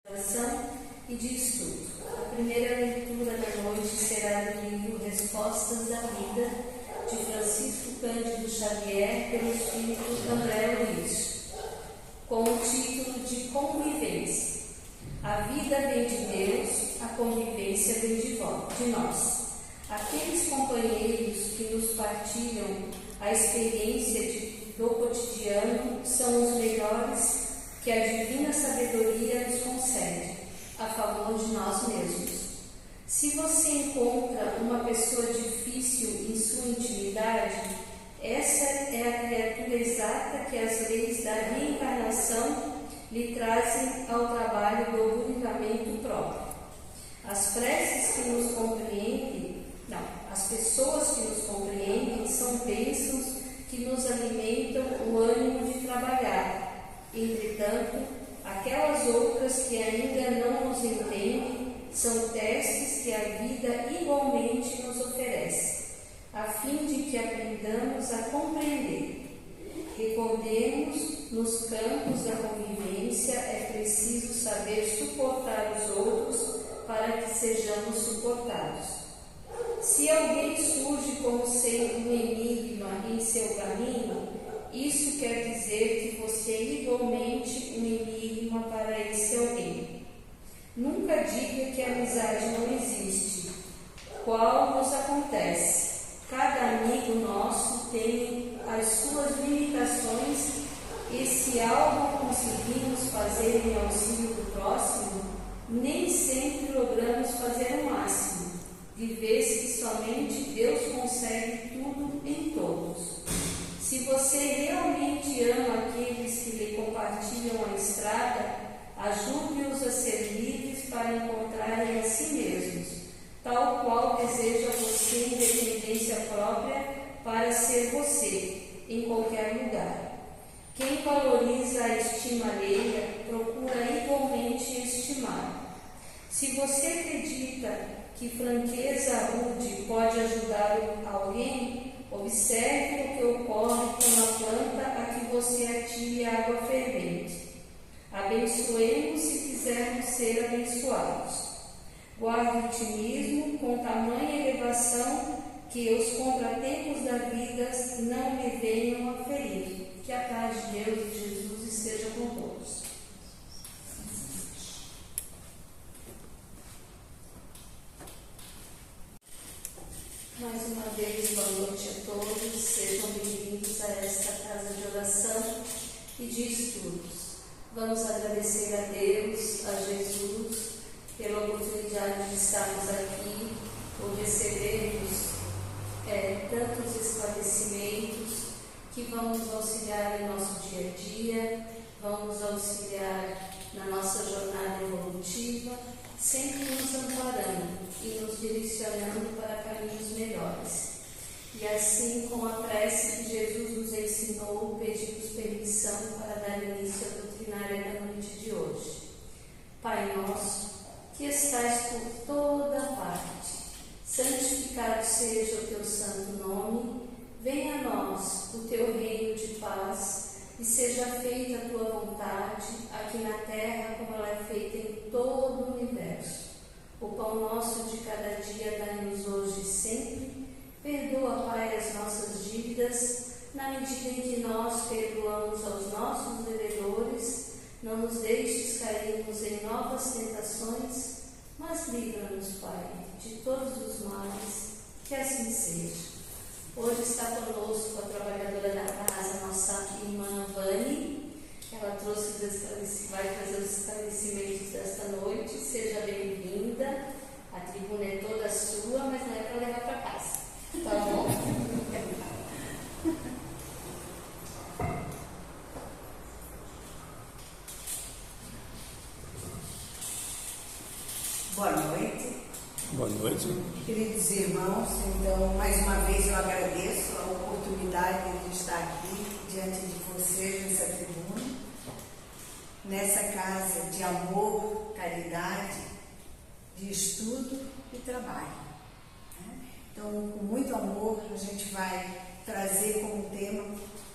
Oração e de estudo. A primeira leitura da noite será do livro Respostas da Vida, de Francisco Cândido Xavier, pelo Espírito André Luiz, com o título de Convivência. A vida vem de Deus, a convivência vem de nós. Aqueles companheiros que nos partilham a experiência do cotidiano são os melhores que a divina sabedoria nos concede, a favor de nós mesmos. Se você encontra uma pessoa difícil em sua intimidade, essa é a criatura exata que as leis da reencarnação lhe trazem ao trabalho do purificamento próprio. As preces que nos compreendem, as pessoas que nos compreendem são bênçãos que nos alimentam o ânimo de trabalhar. Entretanto, aquelas outras que ainda não nos entendem são testes que a vida igualmente nos oferece, a fim de que aprendamos a compreender. Recordemos, nos campos da convivência é preciso saber suportar os outros para que sejamos suportados. Se alguém surge como sendo um enigma em seu caminho, isso quer dizer que você é igualmente um enigma para esse alguém. Nunca diga que a amizade não existe. Qual nos acontece? Cada amigo nosso tem as suas limitações e se algo conseguimos fazer em auxílio do próximo, nem sempre logramos fazer o máximo. De vez que somente Deus consegue tudo em todos. Se você realmente ama aqueles que lhe compartilham a estrada, ajude-os a ser livres para encontrarem a si mesmos, tal qual deseja você independência própria para ser você, em qualquer lugar. Quem valoriza a estima alheia, procura igualmente estimar. Se você acredita que franqueza rude pode ajudar alguém, observe o que ocorre com a planta a que você atire água fervente. Abençoemos se quisermos ser abençoados. Guarde o otimismo com tamanha elevação que os contratempos da vida não lhe venham a ferir. Que a paz de Deus e de Jesus esteja com todos. Mais uma vez, boa noite a todos, sejam bem-vindos a esta casa de oração e de estudos. Vamos agradecer a Deus, a Jesus, pela oportunidade de estarmos aqui, por recebermos tantos esclarecimentos que vão nos auxiliar em nosso dia a dia, vão nos auxiliar na nossa jornada evolutiva, sempre nos amparando e nos direcionando para caminhos melhores. E assim, com a prece que Jesus nos ensinou, pedimos permissão para dar início à doutrinária da noite de hoje. Pai nosso, que estais por toda parte, santificado seja o teu santo nome, venha a nós o teu reino de paz, e seja feita a tua vontade, aqui na terra como ela é feita em todo o universo. O pão nosso de cada dia dai-nos hoje e sempre. Perdoa, Pai, as nossas dívidas, na medida em que nós perdoamos aos nossos devedores. Não nos deixes cairmos em novas tentações, mas livra-nos, Pai, de todos os males, que assim seja. Hoje está conosco a trabalhadora da casa, nossa irmã Vani. Ela vai trazer os esclarecimentos desta noite. Seja bem-vinda. A tribuna é toda sua, mas não é para levar para casa. Tá bom? Boa noite. Boa noite. Queridos irmãos, então, mais uma vez eu agradeço a oportunidade de estar aqui diante de vocês nessa tribuna, nessa casa de amor, caridade, de estudo e trabalho. Então, com muito amor, a gente vai trazer como tema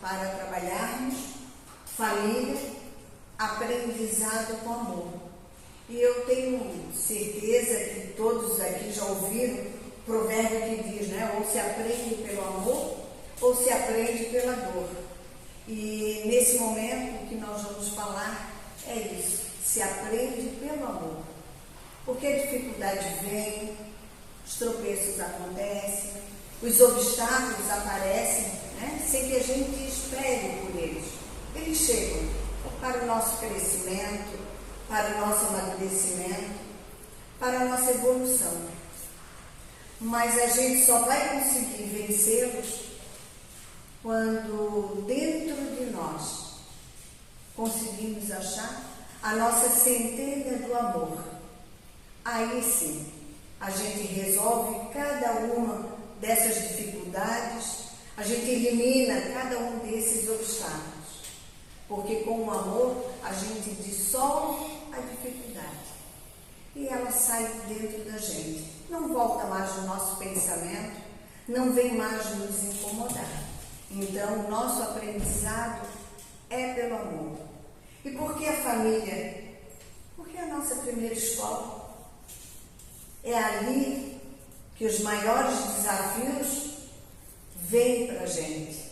para trabalharmos família, aprendizado com amor. E eu tenho certeza que todos aqui já ouviram o provérbio que diz, né? Ou se aprende pelo amor, ou se aprende pela dor. E nesse momento o que nós vamos falar é isso, se aprende pelo amor. Porque a dificuldade vem, os tropeços acontecem, os obstáculos aparecem, né? Sem que a gente espere por eles. Eles chegam para o nosso crescimento, para o nosso amadurecimento, para a nossa evolução. Mas a gente só vai conseguir vencê-los quando dentro de nós conseguimos achar a nossa centelha do amor. Aí sim, a gente resolve cada uma dessas dificuldades, a gente elimina cada um desses obstáculos. Porque com o amor a gente dissolve a dificuldade e ela sai dentro da gente. Não volta mais no nosso pensamento, não vem mais nos incomodar. Então, o nosso aprendizado é pelo amor. E por que a família? Porque é a nossa primeira escola. É ali que os maiores desafios vêm para a gente.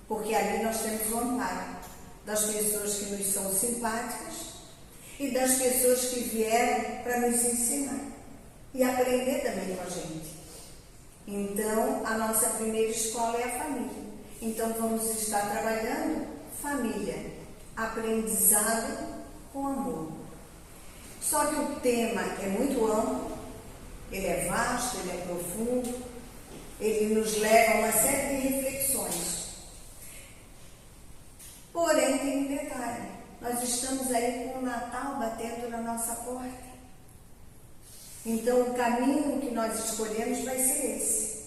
Porque ali nós temos o amparo das pessoas que nos são simpáticas e das pessoas que vieram para nos ensinar e aprender também com a gente. Então, a nossa primeira escola é a família. Então, vamos estar trabalhando família, aprendizado com amor. Só que o tema é muito amplo, ele é vasto, ele é profundo, ele nos leva a uma série de reflexões. Porém, tem um detalhe, nós estamos aí com o Natal batendo na nossa porta. Então, o caminho que nós escolhemos vai ser esse,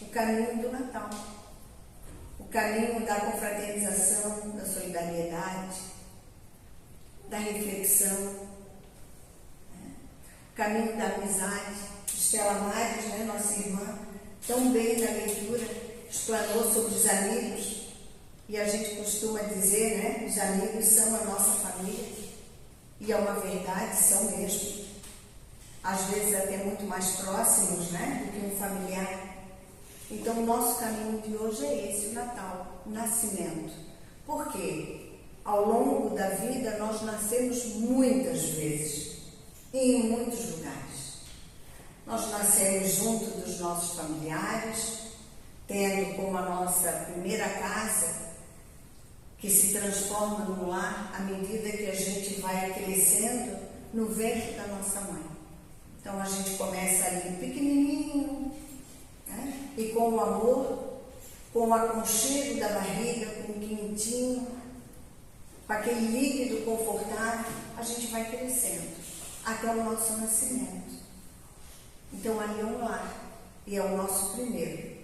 o caminho do Natal, o caminho da confraternização, da solidariedade, da reflexão, né? O caminho da amizade. Estela Maris, né, nossa irmã, tão bem na leitura, explanou sobre os amigos. E a gente costuma dizer, né, os amigos são a nossa família. E é uma verdade, são mesmo. Às vezes até muito mais próximos, né, do que um familiar. Então o nosso caminho de hoje é esse, o Natal, o nascimento. Por quê? Ao longo da vida nós nascemos muitas vezes, e em muitos lugares. Nós nascemos junto dos nossos familiares, tendo como a nossa primeira casa, que se transforma num lar à medida que a gente vai crescendo no ventre da nossa mãe. Então a gente começa ali pequenininho, né? E com o amor, com o aconchego da barriga, com o quentinho, com aquele líquido confortável, a gente vai crescendo até o nosso nascimento. Então ali é um lar e é o nosso primeiro.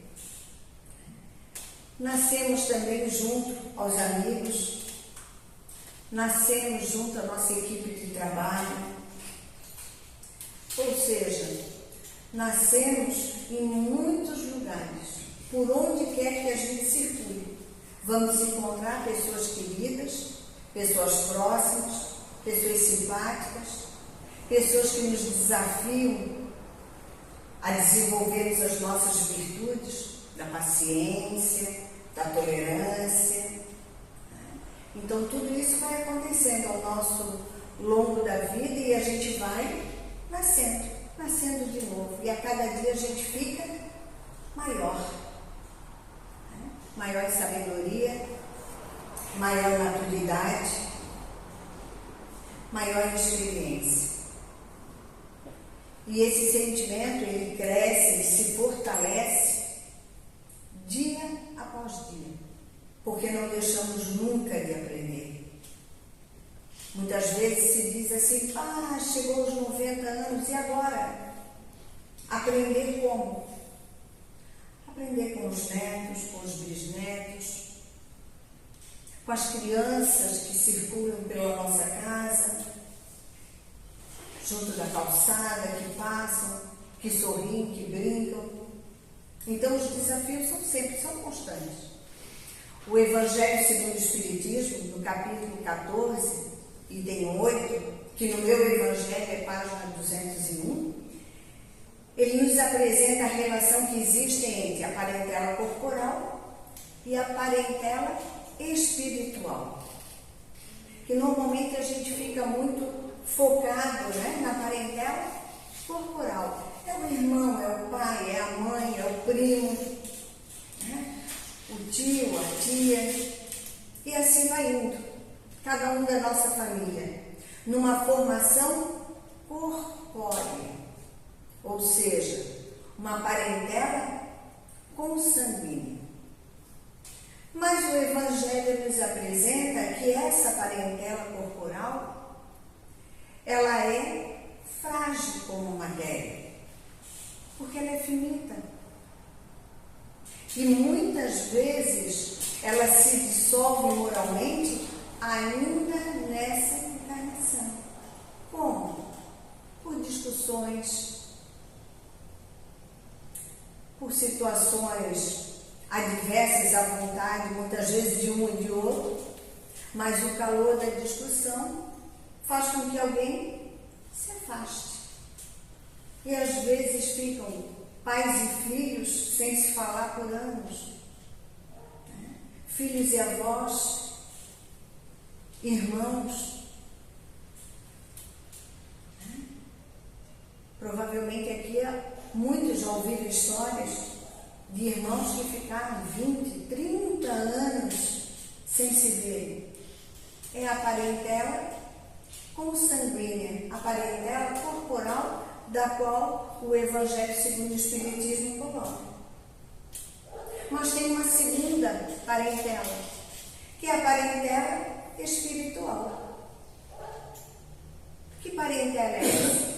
Nascemos também junto aos amigos, nascemos junto à nossa equipe de trabalho, ou seja, nascemos em muitos lugares, por onde quer que a gente circule. Vamos encontrar pessoas queridas, pessoas próximas, pessoas simpáticas, pessoas que nos desafiam a desenvolvermos as nossas virtudes, da paciência, da tolerância. Então tudo isso vai acontecendo ao nosso longo da vida e a gente vai nascendo de novo. E a cada dia a gente fica maior, maior em sabedoria, maior em maturidade, maior em experiência. E esse sentimento, ele cresce, ele se fortalece dia após dia, porque não deixamos nunca de aprender. Muitas vezes se diz assim, chegou aos 90 anos, e agora? Aprender como? Aprender com os netos, com os bisnetos, com as crianças que circulam pela nossa casa, junto da calçada, que passam, que sorriem, que brincam. Então os desafios são constantes. O Evangelho segundo o Espiritismo, no capítulo 14, item 8, que no meu Evangelho é página 201, ele nos apresenta a relação que existe entre a parentela corporal e a parentela espiritual. Que normalmente a gente fica muito focado, né, na parentela corporal. É o irmão, é o pai, é a mãe, é o primo, né, o tio, a tia, e assim vai indo. Cada um da nossa família, numa formação corpórea, ou seja, uma parentela consanguínea. Mas o Evangelho nos apresenta que essa parentela corporal, ela é frágil como matéria, porque ela é finita. E muitas vezes ela se dissolve moralmente ainda nessa encarnação. Como? Por discussões, por situações adversas à vontade, muitas vezes de um e de outro, mas o calor da discussão faz com que alguém se afaste. E às vezes ficam pais e filhos sem se falar por anos, né? Filhos e avós, irmãos. Né? Provavelmente aqui muitos já ouviram histórias de irmãos que ficaram 20, 30 anos sem se verem. É a parentela consanguínea, a parentela corporal, da qual o Evangelho segundo o Espiritismo coloca. Mas tem uma segunda parentela, que é a parentela espiritual. Que parentela é essa?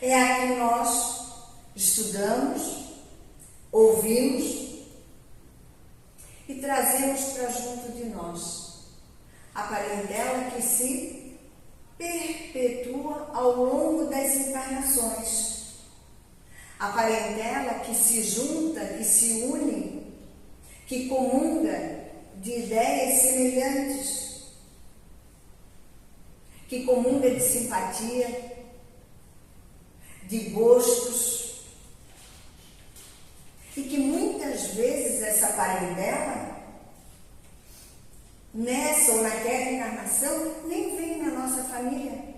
É a que nós estudamos, ouvimos e trazemos para junto de nós. A parentela que se perpetua ao longo das encarnações. A parentela que se junta, que se une, que comunga de ideias semelhantes, que comunga de simpatia, de gostos, e que muitas vezes essa parentela, nessa ou naquela encarnação, nem vem na nossa família.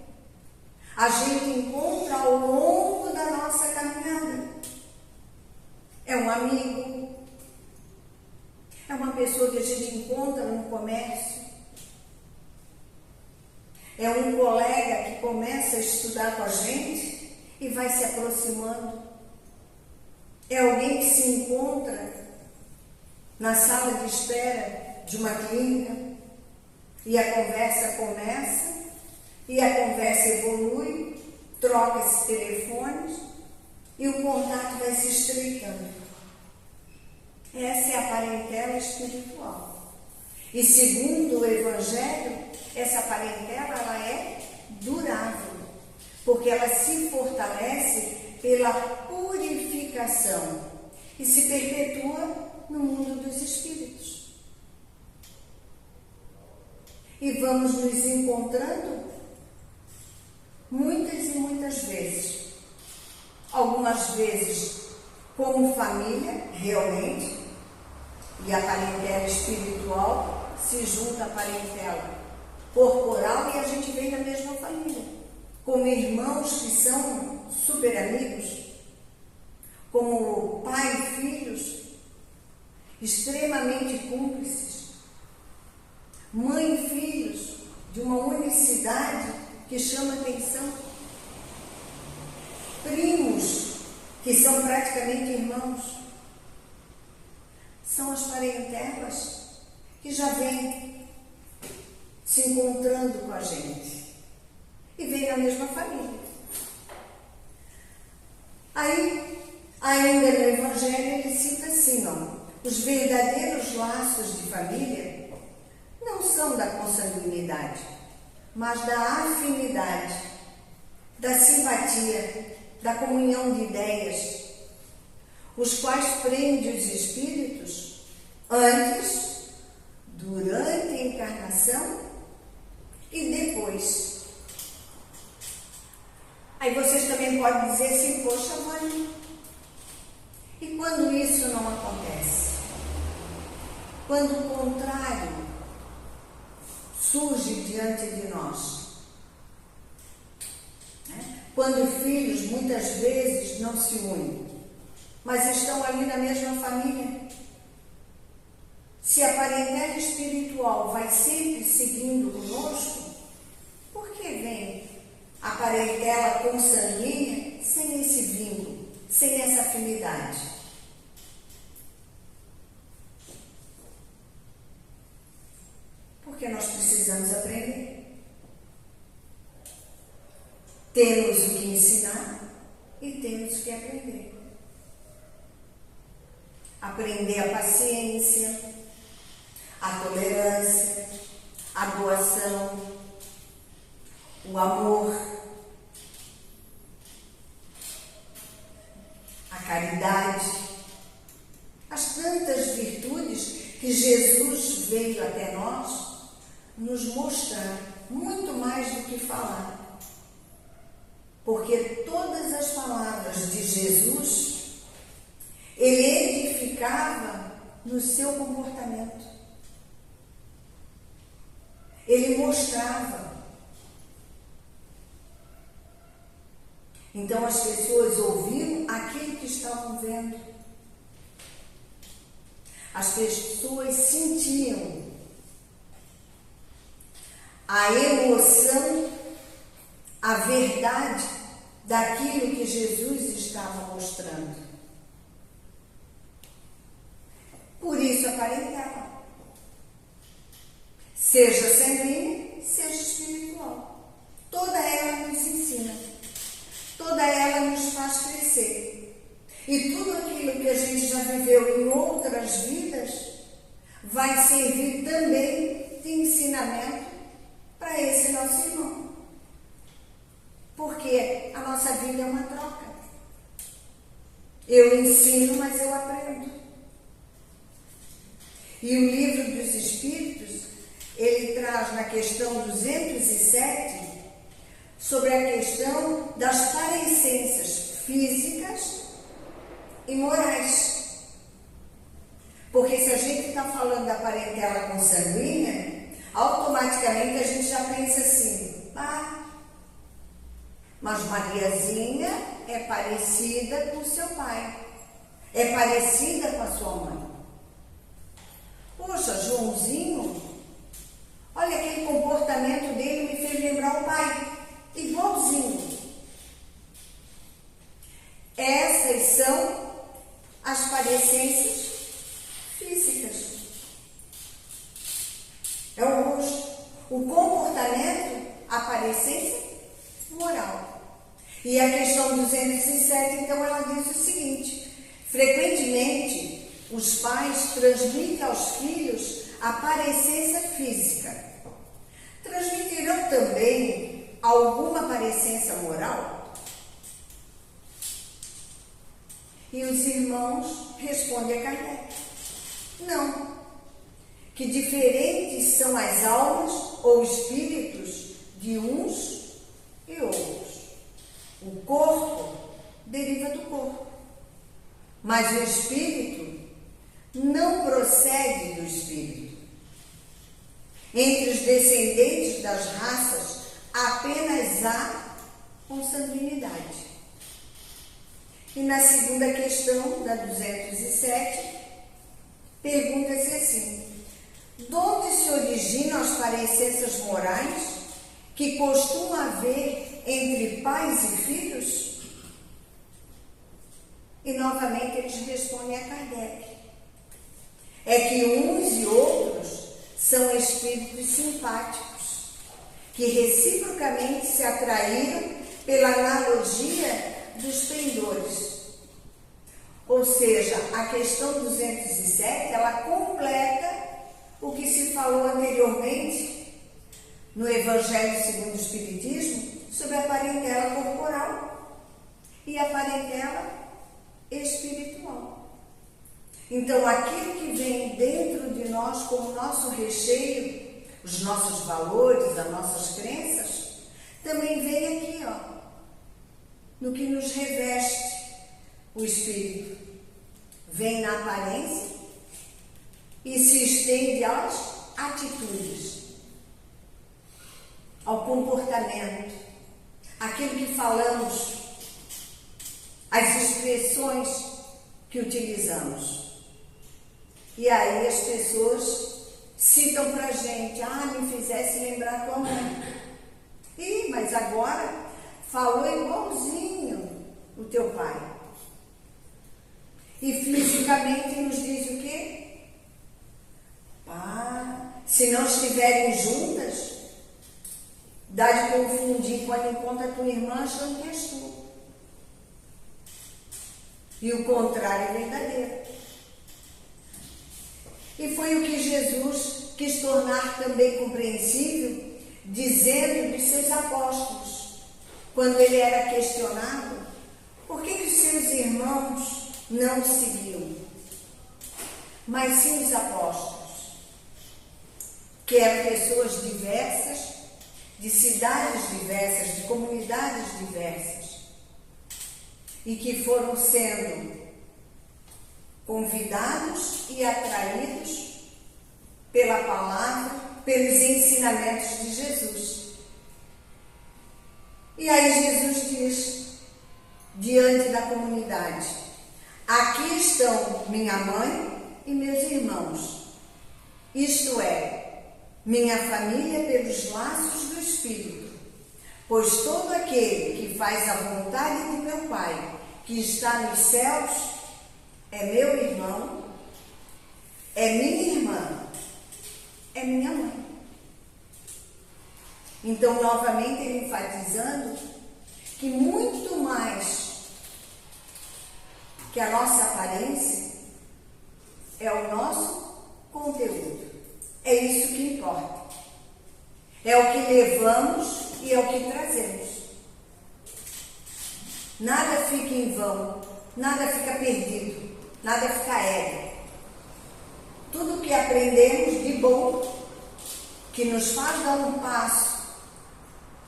A gente encontra ao longo da nossa caminhada. É um amigo, é uma pessoa que a gente encontra no comércio, é um colega que começa a estudar com a gente e vai se aproximando. É alguém que se encontra na sala de espera de uma clínica e a conversa começa, e a conversa evolui, troca-se telefones e o contato vai se estreitando. Essa é a parentela espiritual. E segundo o Evangelho, essa parentela ela é durável, porque ela se fortalece pela purificação e se perpetua no mundo dos espíritos. E vamos nos encontrando muitas e muitas vezes. Algumas vezes como família, realmente, e a parentela espiritual se junta à parentela corporal e a gente vem da mesma família. Como irmãos que são super amigos, como pai e filhos, extremamente cúmplices, mãe e filhos, de uma unicidade que chama atenção, primos que são praticamente irmãos. São as parentelas que já vêm se encontrando com a gente e vêm da mesma família. Aí, ainda no Evangelho, ele cita assim, os verdadeiros laços de família não são da consanguinidade, mas da afinidade, da simpatia, da comunhão de ideias, os quais prendem os espíritos antes, durante a encarnação E depois? Aí vocês também podem dizer assim, poxa, mãe, e quando isso não acontece? Quando o contrário surge diante de nós? Quando filhos muitas vezes não se unem, mas estão ali na mesma família. Se a parentela espiritual vai sempre seguindo conosco, por que vem a parentela consanguínea sem esse vínculo, sem essa afinidade? Porque nós precisamos aprender. Temos o que ensinar e temos o que aprender. Aprender a paciência, a tolerância, a doação, o amor, a caridade, as tantas virtudes que Jesus veio até nós nos mostrar, muito mais do que falar. Porque todas as palavras de Jesus, ele edificava no seu comportamento. Ele mostrava. Então as pessoas ouviam aquilo que estavam vendo. As pessoas sentiam a emoção, a verdade daquilo que Jesus estava mostrando. Por isso a parentela, seja sanguínea, seja espiritual, toda ela nos ensina, toda ela nos faz crescer. E tudo aquilo que a gente já viveu em outras vidas vai servir também de ensinamento para esse nosso irmão. Porque a nossa vida é uma troca. Eu ensino, mas eu aprendo. E o Livro dos Espíritos, ele traz na questão 207 sobre a questão das parecências físicas e morais. Porque se a gente está falando da parentela consanguínea, automaticamente a gente já pensa assim, mas Mariazinha é parecida com seu pai, é parecida com a sua mãe. Poxa, Joãozinho, olha aquele comportamento dele, me fez lembrar o pai, igualzinho. Essas são as parecências físicas. É o rosto, o comportamento, a parecência moral. E a questão 207, então, ela diz o seguinte: frequentemente, os pais transmitem aos filhos a parecência física. Transmitirão também alguma parecência moral? E os irmãos respondem a Kardec: não. Que diferentes são as almas ou espíritos de uns e outros. O corpo deriva do corpo, mas o espírito não procede do espírito. Entre os descendentes das raças apenas há consanguinidade. E na segunda questão, da 207, pergunta-se assim: de onde se originam as parecências morais que costuma haver entre pais e filhos? E novamente eles respondem a Kardec: é que uns e outros são espíritos simpáticos, que reciprocamente se atraíram pela analogia dos pendores. Ou seja, a questão 207, ela completa o que se falou anteriormente no Evangelho segundo o Espiritismo sobre a parentela corporal e a parentela espiritual. Então, aquilo que vem dentro de nós como nosso recheio, os nossos valores, as nossas crenças, também vem aqui, ó, no que nos reveste o Espírito. Vem na aparência e se estende às atitudes, ao comportamento, aquilo que falamos, as expressões que utilizamos. E aí as pessoas citam pra gente: me fizesse lembrar tua mãe. Mas agora falou igualzinho o teu pai. E fisicamente nos diz o quê? Se não estiverem juntas, dá de confundir quando encontra tua irmã achando que és tu. E o contrário é verdadeiro. E foi o que Jesus quis tornar também compreensível, dizendo de seus apóstolos, quando ele era questionado, por que os seus irmãos não o seguiam, mas sim os apóstolos, que eram pessoas diversas, de cidades diversas, de comunidades diversas, e que foram sendo convidados e atraídos pela palavra, pelos ensinamentos de Jesus. E aí Jesus diz, diante da comunidade: aqui estão minha mãe e meus irmãos, isto é, minha família pelos laços do Espírito, pois todo aquele que faz a vontade de meu Pai, que está nos céus, é meu irmão, é minha irmã, é minha mãe. Então, novamente, ele enfatizando que muito mais que a nossa aparência é o nosso conteúdo. É isso que importa. É o que levamos e é o que trazemos. Nada fica em vão, nada fica perdido, nada fica aéreo. Tudo que aprendemos de bom, que nos faz dar um passo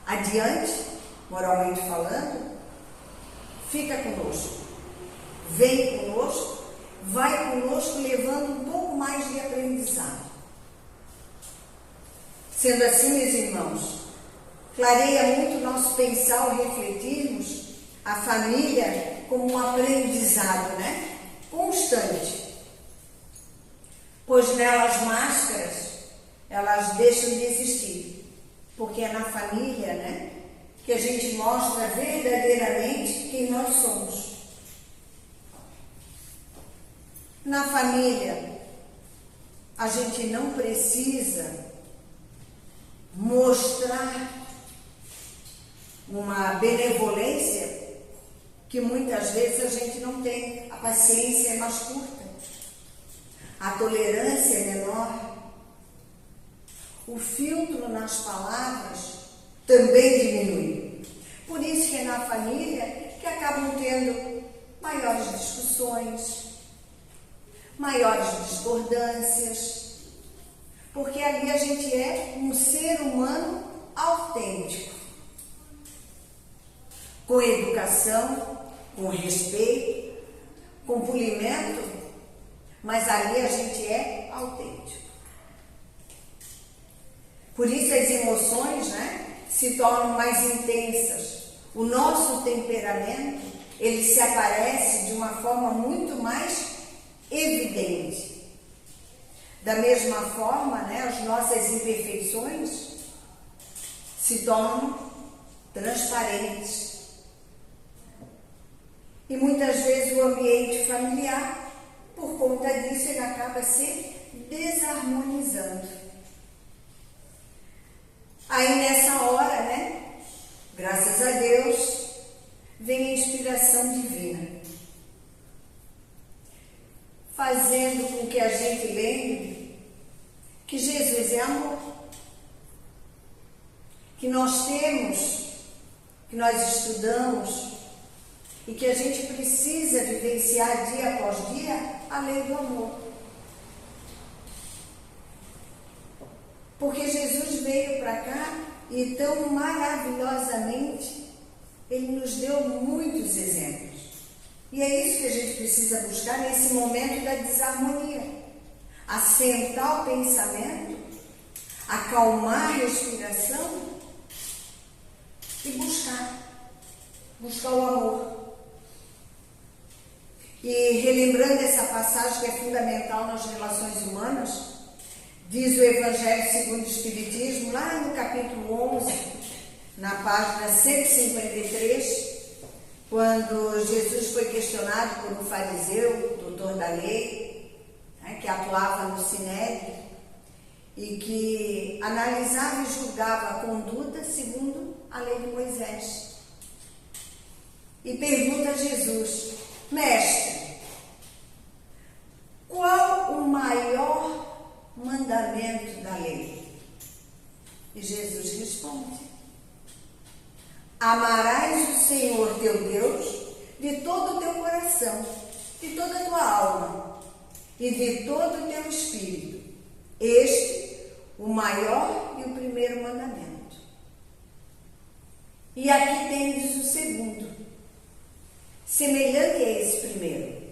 adiante, moralmente falando, fica conosco. Vem conosco, vai conosco, levando um pouco mais de aprendizado. Sendo assim, meus irmãos, clareia muito o nosso pensar ao refletirmos a família como um aprendizado, constante. Pois nela as máscaras, elas deixam de existir. Porque é na família, que a gente mostra verdadeiramente quem nós somos. Na família, a gente não precisa mostrar uma benevolência que muitas vezes a gente não tem. A paciência é mais curta, a tolerância é menor, o filtro nas palavras também diminui. Por isso que é na família que acabam tendo maiores discussões, maiores discordâncias, porque ali a gente é um ser humano autêntico, com educação, com respeito, com polimento, mas ali a gente é autêntico. Por isso as emoções, se tornam mais intensas. O nosso temperamento, ele se aparece de uma forma muito mais evidente. Da mesma forma, as nossas imperfeições se tornam transparentes. E muitas vezes o ambiente familiar, por conta disso, ele acaba se desarmonizando. Aí nessa hora, graças a Deus, vem a inspiração divina, fazendo com que a gente lembre que Jesus é amor, que nós temos, que nós estudamos e que a gente precisa vivenciar dia após dia a lei do amor. Porque Jesus veio para cá e tão maravilhosamente Ele nos deu muitos exemplos. E é isso que a gente precisa buscar nesse momento da desarmonia. Assentar o pensamento, acalmar a respiração e buscar o amor. E relembrando essa passagem que é fundamental nas relações humanas, diz o Evangelho segundo o Espiritismo, lá no capítulo 11, na página 153, quando Jesus foi questionado por um fariseu, doutor da lei, que atuava no Sinédrio, e que analisava e julgava a conduta segundo a lei de Moisés. E pergunta a Jesus: Mestre, qual o maior mandamento da lei? E Jesus responde: amarás o Senhor teu Deus de todo o teu coração, de toda a tua alma e de todo o teu espírito. Este, o maior e o primeiro mandamento. E aqui tens o segundo, semelhante a esse primeiro: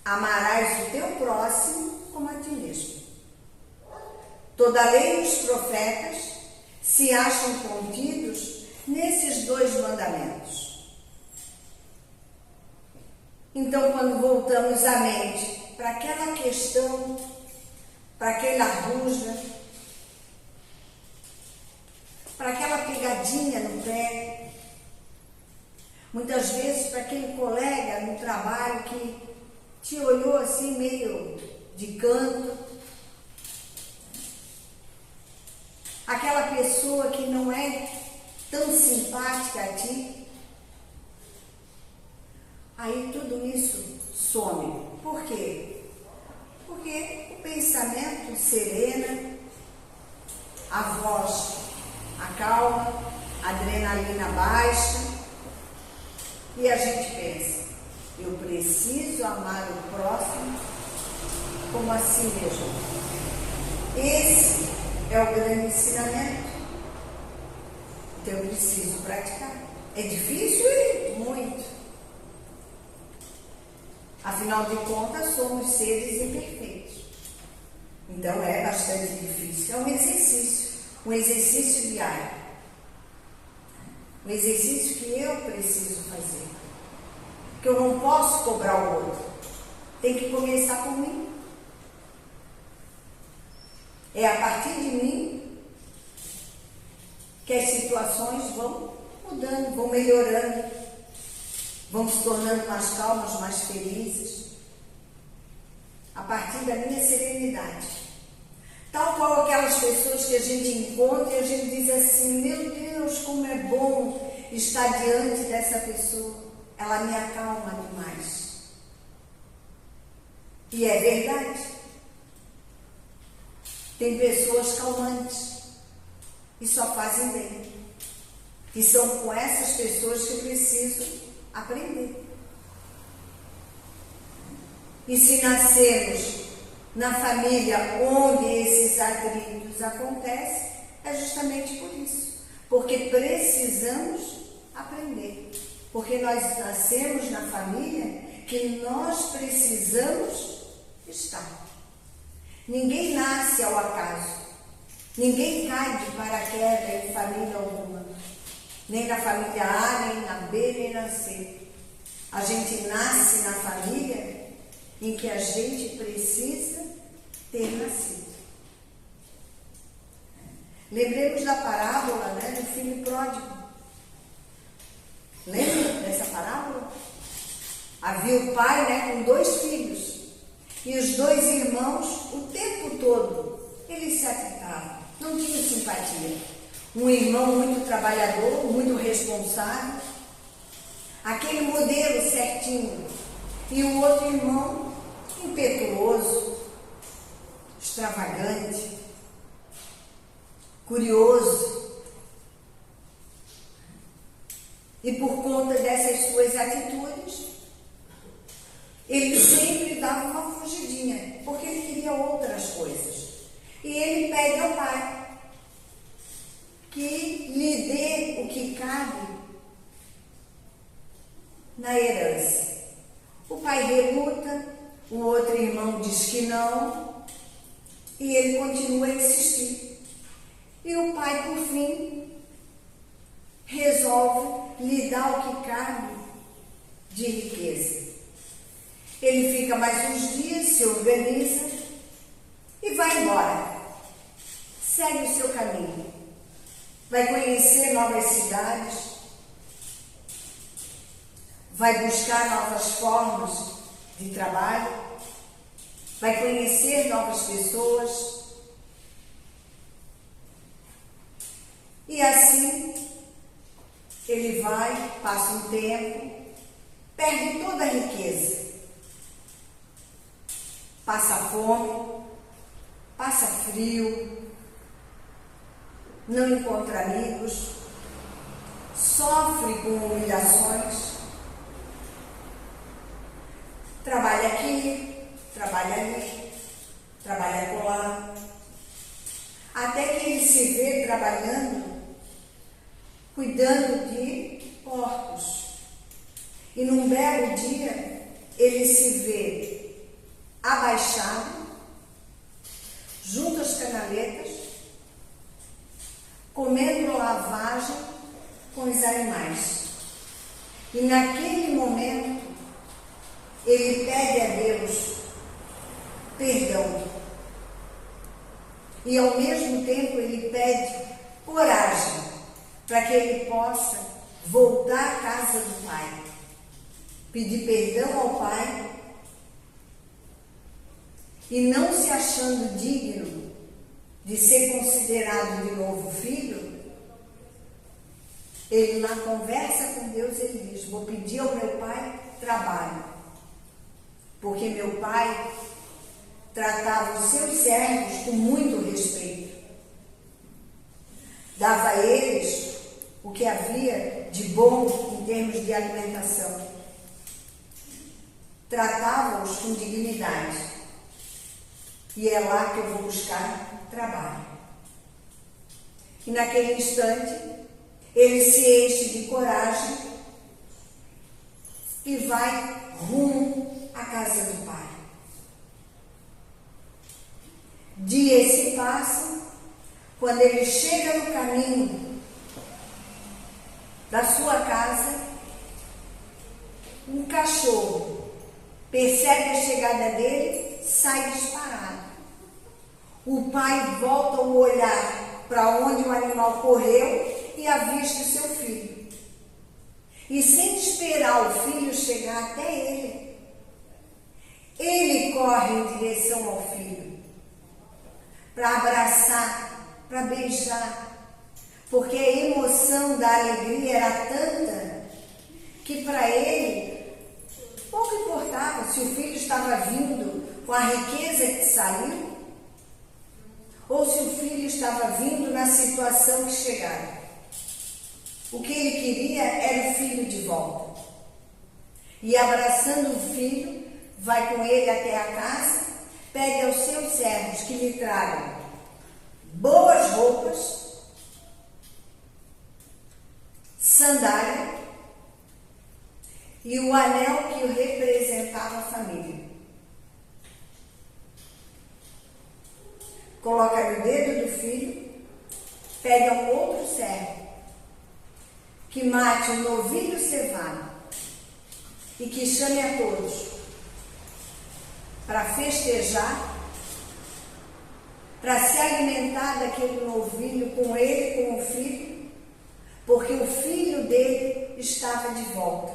amarás o teu próximo como a ti mesmo. Toda a lei e os profetas se acham contidos nesses dois mandamentos. Então, quando voltamos a mente para aquela questão, para aquela rusga, para aquela pegadinha no pé, muitas vezes para aquele colega no trabalho que te olhou assim meio de canto, aquela pessoa que não é tão simpática a ti, aí tudo isso some. Por quê? Porque o pensamento serena, a voz acalma, a adrenalina baixa, e a gente pensa: eu preciso amar o próximo como a si mesmo. Esse é o grande ensinamento. Então eu preciso praticar. É difícil? Muito. Afinal de contas, somos seres imperfeitos. Então é bastante difícil. É um exercício diário. Um exercício que eu preciso fazer. Que eu não posso cobrar o outro. Tem que começar por mim. É a partir de mim que as situações vão mudando, vão melhorando, vão se tornando mais calmas, mais felizes. A partir da minha serenidade. Tal qual aquelas pessoas que a gente encontra e a gente diz assim: meu Deus, como é bom estar diante dessa pessoa. Ela me acalma demais. E é verdade. Tem pessoas calmantes e só fazem bem. E são com essas pessoas que eu preciso aprender. E se nascemos na família onde esses atritos acontecem, é justamente por isso. Porque precisamos aprender. Porque nós nascemos na família que nós precisamos estar. Ninguém nasce ao acaso. Ninguém cai de paraquedas em família alguma. Nem na família A, nem na B, nem na C. A gente nasce na família em que a gente precisa ter nascido. Lembremos da parábola, do filho pródigo. Lembra dessa parábola? Havia o pai, com 2 filhos. E os 2 irmãos, o tempo todo, eles se atritavam. Não tinham simpatia. Um irmão muito trabalhador, muito responsável. Aquele modelo certinho. E o outro irmão, impetuoso, extravagante, curioso. E por conta dessas suas atitudes, ele sempre dava uma fugidinha, porque ele queria outras coisas. E ele pede ao pai: que lhe dê o que cabe na herança. O pai reluta, o outro irmão diz que não, e ele continua a insistir. E o pai, por fim, resolve lhe dar o que cabe de riqueza. Ele fica mais uns dias, se organiza e vai embora. Segue o seu caminho. Vai conhecer novas cidades, vai buscar novas formas de trabalho, vai conhecer novas pessoas. E assim, ele vai, passa um tempo, perde toda a riqueza, passa fome, passa frio, não encontra amigos, sofre com humilhações, trabalha aqui, trabalha ali, trabalha acolá, até que ele se vê trabalhando, cuidando de porcos. E num belo dia, ele se vê abaixado, junto às canaletas, comendo lavagem com os animais. E naquele momento, ele pede a Deus perdão. E ao mesmo tempo ele pede coragem para que ele possa voltar à casa do Pai. Pedir perdão ao Pai e não se achando digno de ser considerado de novo filho, ele na conversa com Deus, ele diz: vou pedir ao meu pai trabalho, porque meu pai tratava os seus servos com muito respeito, dava a eles o que havia de bom em termos de alimentação, tratava-os com dignidade. E é lá que eu vou buscar trabalho. E naquele instante, ele se enche de coragem e vai rumo à casa do Pai. Dias se passam, quando ele chega no caminho da sua casa, um cachorro percebe a chegada dele, sai disparado. O pai volta o olhar para onde o animal correu e avista o seu filho. E sem esperar o filho chegar até ele, ele corre em direção ao filho para abraçar, para beijar, porque a emoção da alegria era tanta que para ele pouco importava se o filho estava vindo com a riqueza que saiu ou se o filho estava vindo na situação que chegara. O que ele queria era o filho de volta. E abraçando o filho, vai com ele até a casa, pede aos seus servos que lhe tragam boas roupas, sandália e o anel que o representava a família. Coloca no dedo do filho, pede a um outro servo que mate um novilho cevado e que chame a todos para festejar, para se alimentar daquele novilho com ele, com o filho, porque o filho dele estava de volta.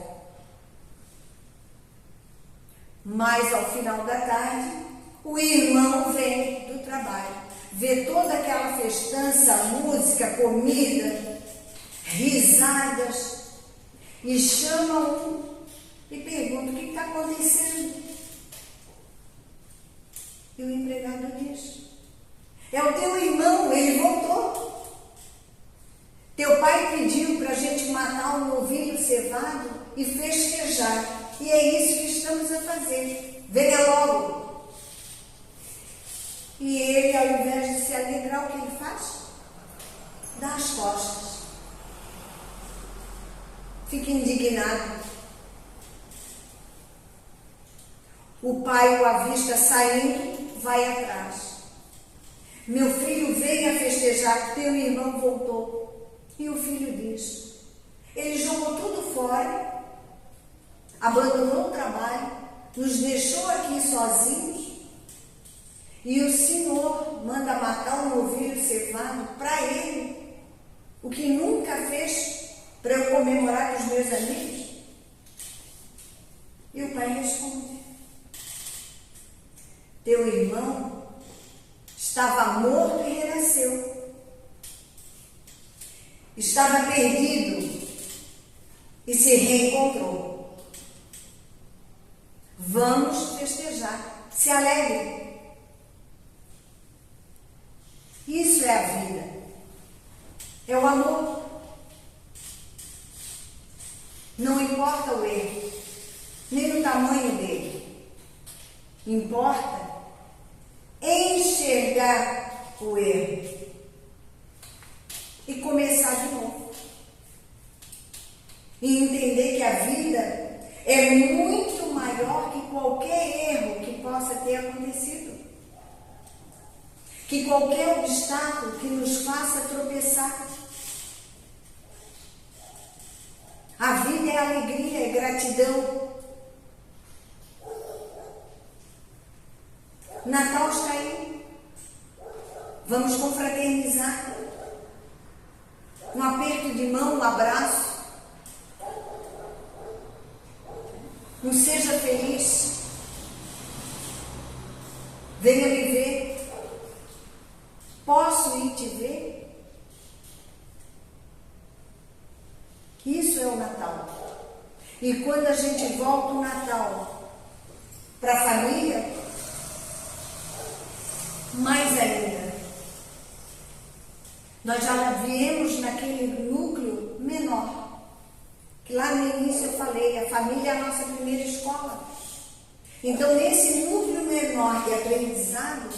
Mas ao final da tarde, o irmão vem do trabalho, vê toda aquela festança, música, comida, risadas, e chama um e pergunta: o que está acontecendo? E o empregado diz: é o teu irmão, ele voltou. Teu pai pediu para a gente matar um novilho cevado e festejar, e é isso que estamos a fazer. Venha logo. E ele, ao invés de se alegrar, o que ele faz? dá as costas. Fica indignado. O pai o avista saindo, vai atrás. Meu filho, venha festejar, teu irmão voltou. E o filho diz, ele jogou tudo fora, abandonou o trabalho, nos deixou aqui sozinhos, e o Senhor manda matar um novilho cevado para ele, o que nunca fez para eu comemorar com os meus amigos. E o pai responde, teu irmão estava morto e renasceu. Estava perdido e se reencontrou. Vamos festejar. Se alegre. Isso é a vida. É o amor. Não importa o erro, nem o tamanho dele. Importa enxergar o erro e começar de novo. E entender que a vida é muito maior que qualquer erro que possa ter acontecido. Que qualquer obstáculo que nos faça tropeçar. A vida é alegria, é gratidão. Natal está aí. Vamos confraternizar. Um aperto de mão, um abraço. Um seja feliz. Venha me ver. Posso ir te ver? Isso é o Natal. E quando a gente volta o Natal para a família, mais ainda, nós já viemos naquele núcleo menor, que lá no início eu falei, a família é a nossa primeira escola. Então, nesse núcleo menor de aprendizado,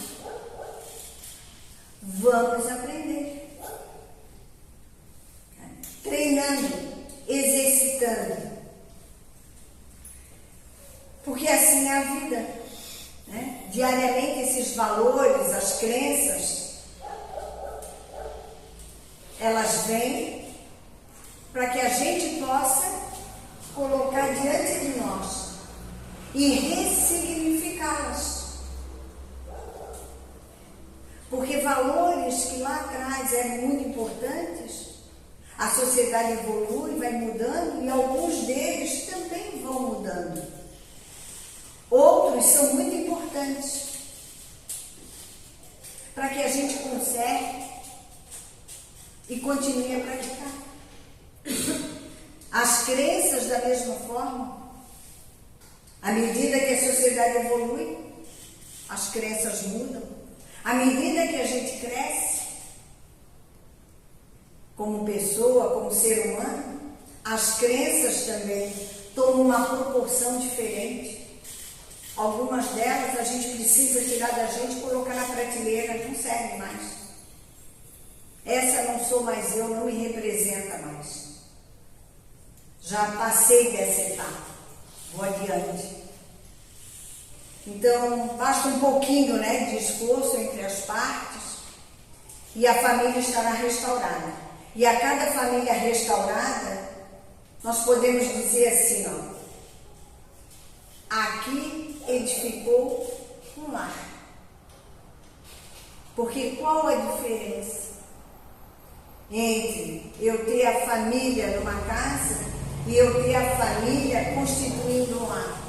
vamos aprender. Treinando, exercitando. Porque assim é a vida, né? Diariamente esses valores, as crenças, elas vêm para que a gente possa colocar diante de nós e ressignificá-las. Porque valores que lá atrás eram muito importantes, a sociedade evolui, vai mudando e alguns deles também vão mudando. Outros são muito importantes para que a gente conserve e continue a praticar. As crenças, da mesma forma, à medida que a sociedade evolui, as crenças mudam. À medida que a gente cresce, como pessoa, como ser humano, as crenças também tomam uma proporção diferente. Algumas delas a gente precisa tirar da gente e colocar na prateleira, não serve mais. Essa não sou mais eu, não me representa mais. Já passei dessa etapa, vou adiante. Então, basta um pouquinho, né, de esforço entre as partes e a família estará restaurada. E a cada família restaurada, nós podemos dizer assim, ó, aqui edificou um lar. Porque qual a diferença entre eu ter a família numa casa e eu ter a família constituindo um lar?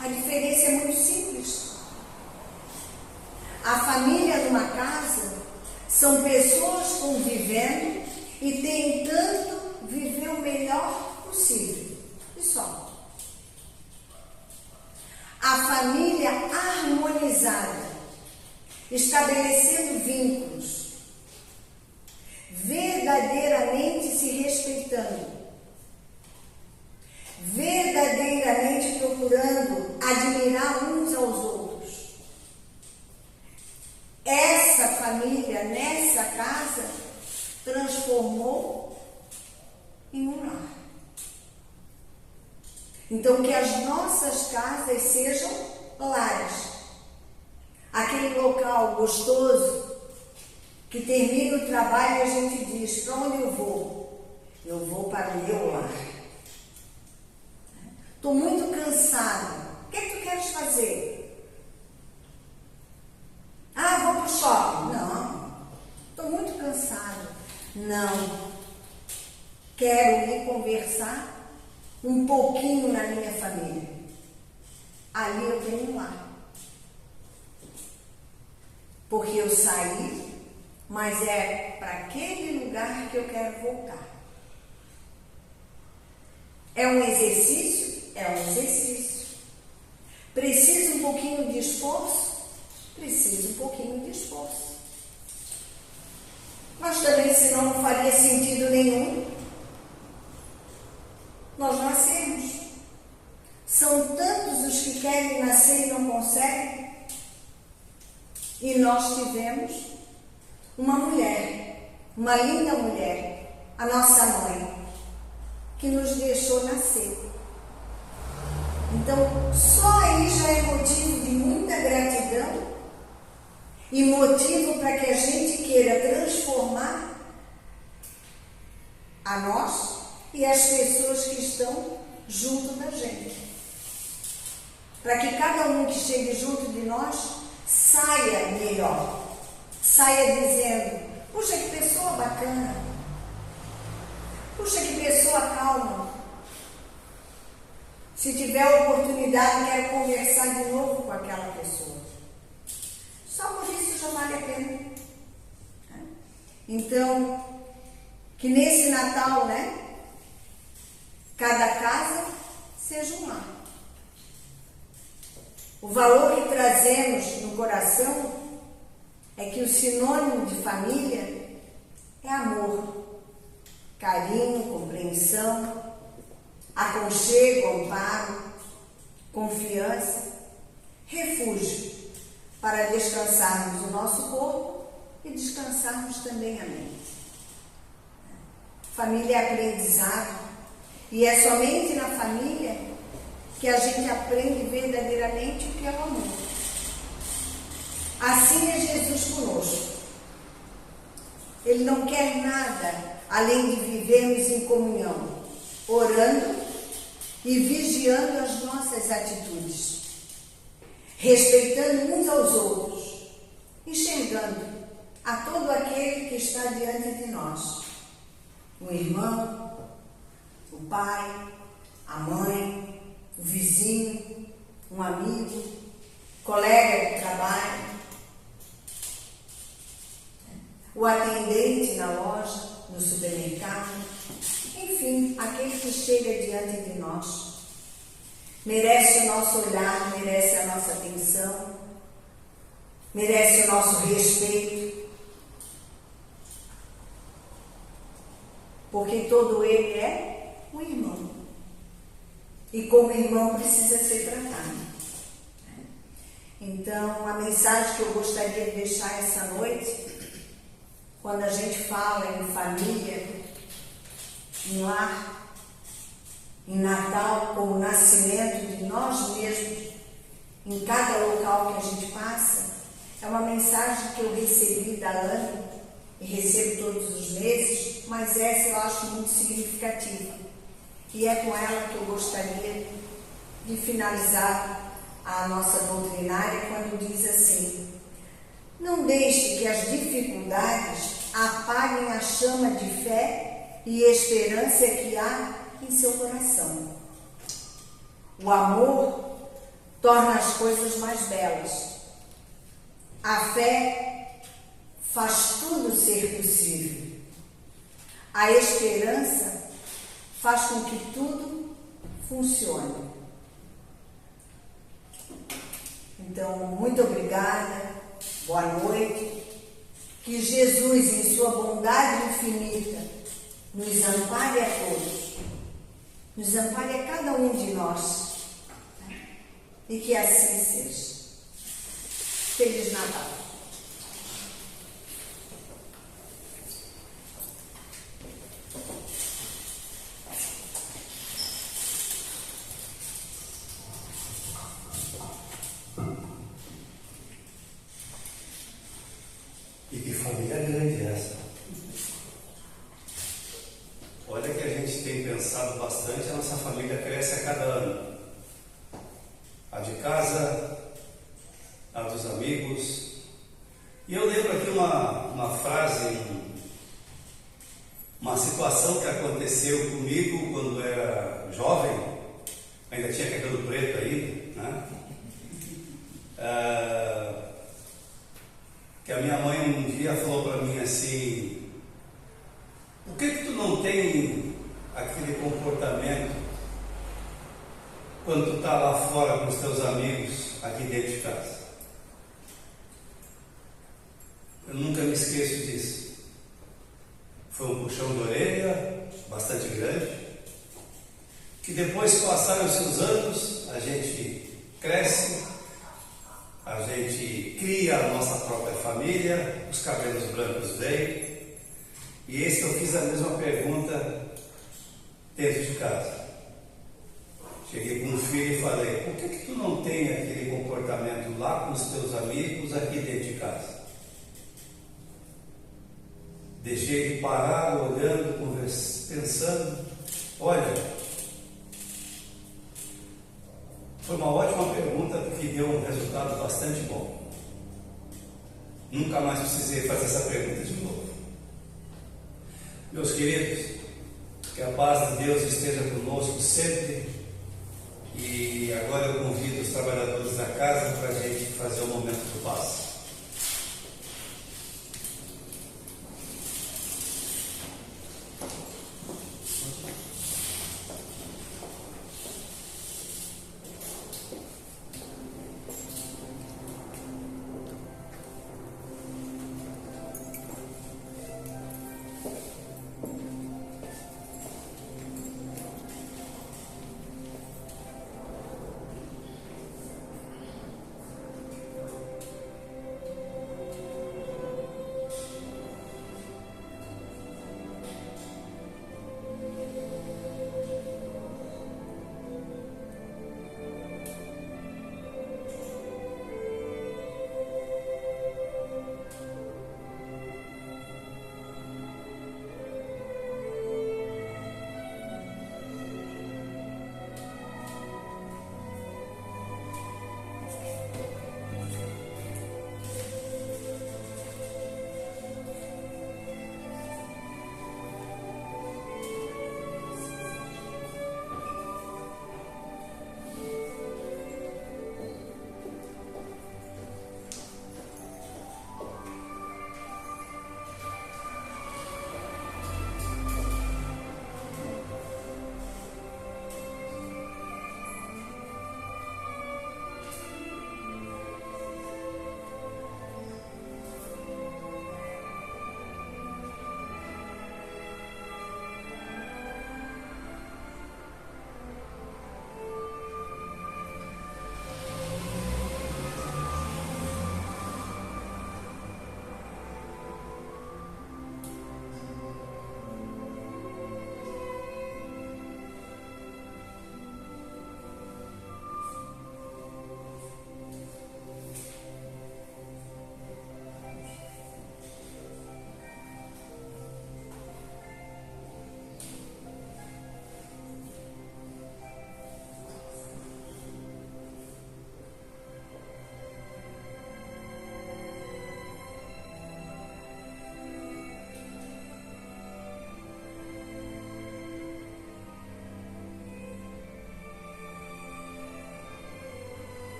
A diferença é muito simples. A família numa casa são pessoas convivendo e tentando viver o melhor possível. E só. A família harmonizada, estabelecendo vínculos, verdadeiramente se respeitando, verdadeiramente procurando admirar uns aos outros. Essa família, nessa casa, casas sejam lares. Aquele local gostoso que termina o trabalho e a gente diz: para onde eu vou? Eu vou para o meu lar. Estou muito cansado. O que é que tu queres fazer? Ah, vou para o shopping. Não, estou muito cansado. Não. Quero ir conversar um pouquinho na minha família. Ali eu tenho um lar. Porque eu saí, mas é para aquele lugar que eu quero voltar. É um exercício? É um exercício. Precisa um pouquinho de esforço? Precisa um pouquinho de esforço. Mas também, senão, não faria sentido nenhum nós nascermos. São tantos os que querem nascer e não conseguem. E nós tivemos uma mulher, uma linda mulher, a nossa mãe, que nos deixou nascer. Então, só aí já é motivo de muita gratidão e motivo para que a gente queira transformar a nós e as pessoas que estão junto da gente. Para que cada um que chegue junto de nós saia melhor, saia dizendo: puxa, que pessoa bacana, puxa, que pessoa calma. Se tiver oportunidade, quero conversar de novo com aquela pessoa. Só por isso já vale a pena. Então, que nesse Natal, cada casa seja um lar. O valor que trazemos no coração é que o sinônimo de família é amor, carinho, compreensão, aconchego, amparo, confiança, refúgio para descansarmos o nosso corpo e descansarmos também a mente. Família é aprendizado e é somente na família que a gente aprende verdadeiramente o que é o amor. Assim é Jesus conosco. Ele não quer nada além de vivermos em comunhão, orando e vigiando as nossas atitudes, respeitando uns aos outros, enxergando a todo aquele que está diante de nós, o irmão, o pai, a mãe, o vizinho, um amigo, colega de trabalho, o atendente na loja, no supermercado, enfim, aquele que chega diante de nós. Merece o nosso olhar, merece a nossa atenção, merece o nosso respeito, porque todo ele é um irmão. E como irmão precisa ser tratado. Então, a mensagem que eu gostaria de deixar essa noite, quando a gente fala em família, em lar, em Natal, como o nascimento de nós mesmos, em cada local que a gente passa, é uma mensagem que eu recebi da Ana, e recebo todos os meses, mas essa eu acho muito significativa. E é com ela que eu gostaria de finalizar a nossa doutrinária, quando diz assim: não deixe que as dificuldades apaguem a chama de fé e esperança que há em seu coração. O amor torna as coisas mais belas. A fé faz tudo ser possível. A esperança faz com que tudo funcione. Então, muito obrigada, boa noite. Que Jesus, em sua bondade infinita, nos ampare a todos, nos ampare a cada um de nós, e que assim seja. Feliz Natal! a de casa, a dos amigos. E eu lembro aqui uma frase, uma situação que aconteceu comigo quando era jovem, ainda tinha cabelo preto ainda, né? Que a minha mãe um dia falou para mim assim: por que tu não tem aquele comportamento quando tu está lá fora com os teus amigos aqui dentro de casa? Eu nunca me esqueço disso. Foi um puxão de orelha bastante grande, que depois passaram-se os anos, a gente cresce, a gente cria a nossa própria família, os cabelos brancos vêm, e eis que eu fiz a mesma pergunta dentro de casa. Cheguei com um filho e falei: por que tu não tem aquele comportamento lá com os teus amigos aqui dentro de casa? Deixei de parar, olhando, conversando, pensando. Olha, foi uma ótima pergunta que deu um resultado bastante bom. Nunca mais precisei fazer essa pergunta de novo. Meus queridos, que a paz de Deus esteja conosco sempre. E agora eu convido os trabalhadores da casa para a gente fazer o momento do passe.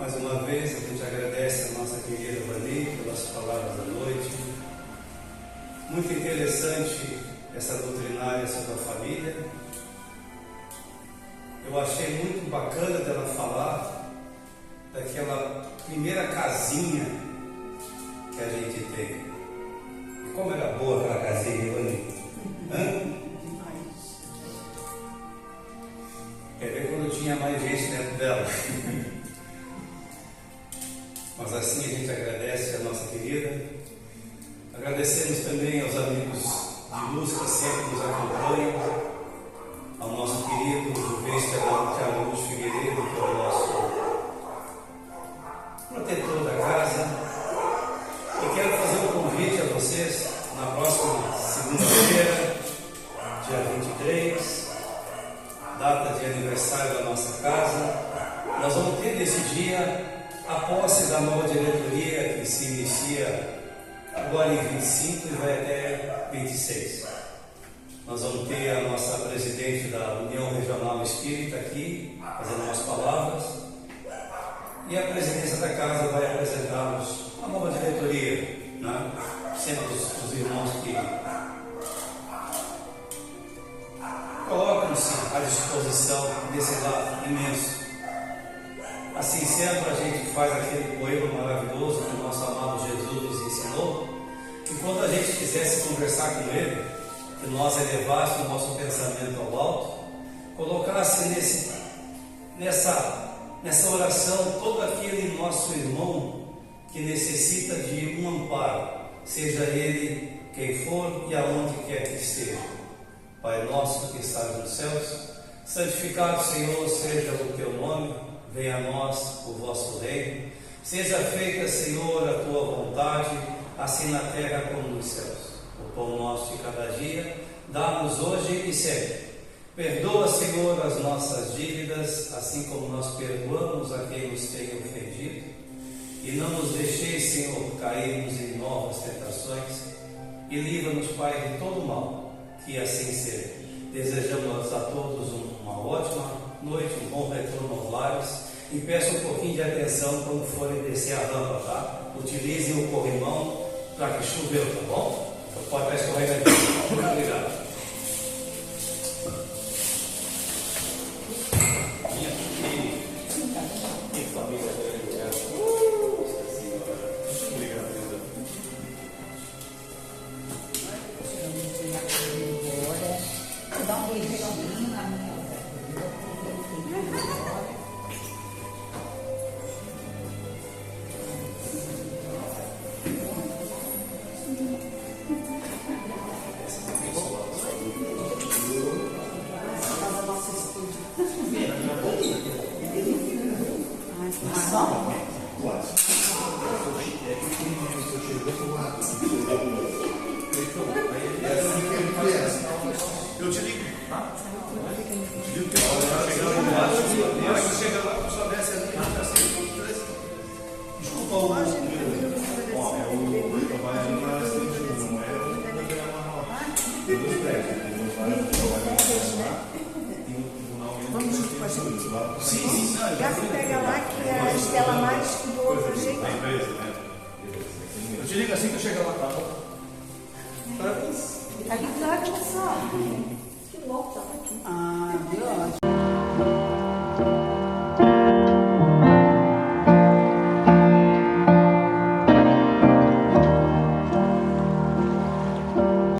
Mais uma vez, a gente agradece a nossa querida Vani pelas palavras da noite. Muito interessante essa doutrinária sobre a família. Eu achei muito bacana dela falar daquela primeira casinha que a gente tem. Como era boa aquela casinha, Vani? Quer ver quando tinha mais gente dentro dela? Mas assim a gente agradece a nossa querida. Agradecemos também aos amigos de luz que sempre nos acompanham, ao nosso querido Juvencio Tiago Luz Figueiredo, que é o nosso protetor da casa. E quero fazer um convite a vocês na próxima segunda-feira, dia 23, data de aniversário da nossa casa. Nós vamos ter nesse dia a posse da nova diretoria que se inicia agora em 25 e vai até 26. Nós vamos ter a nossa presidente da União Regional Espírita aqui, fazendo umas palavras, e a presidência da casa vai apresentar-nos a nova diretoria, né? Sempre os irmãos que colocam-se à disposição desse lado imenso. Assim sendo, a gente faz aquele poema maravilhoso que o nosso amado Jesus nos ensinou, que quando a gente quisesse conversar com Ele, que nós elevássemos o nosso pensamento ao alto, colocasse nessa oração todo aquele nosso irmão que necessita de um amparo, seja ele quem for e aonde quer que esteja. Pai nosso que estás nos céus, santificado, Senhor, seja o teu nome. Venha a nós o vosso reino, seja feita, Senhor, a tua vontade, assim na terra como nos céus. O pão nosso de cada dia, dá-nos hoje e sempre. Perdoa, Senhor, as nossas dívidas, assim como nós perdoamos a quem nos tem ofendido. E não nos deixeis, Senhor, cairmos em novas tentações. E livra-nos, Pai, de todo mal, que assim seja. Desejamos a todos uma ótima noite, um bom retorno aos lares, e peço um pouquinho de atenção quando forem descer a rampa, tá? Utilizem o corrimão para que choveu, tá bom? Então pode estar escorregando. Muito obrigado. Minha filha, que família grande, obrigado, Deus. Dá um beijinho na minha. Eu te ligo. Chega lá, só desce ali, desculpa o Vamos junto com a gente. Sim. Já se pega lá que é a Estela mais boa pra gente. Eu te ligo assim que eu chegar lá, tá bom? Tá ligado, pessoal? Que louco, tá aqui. Ah, viu?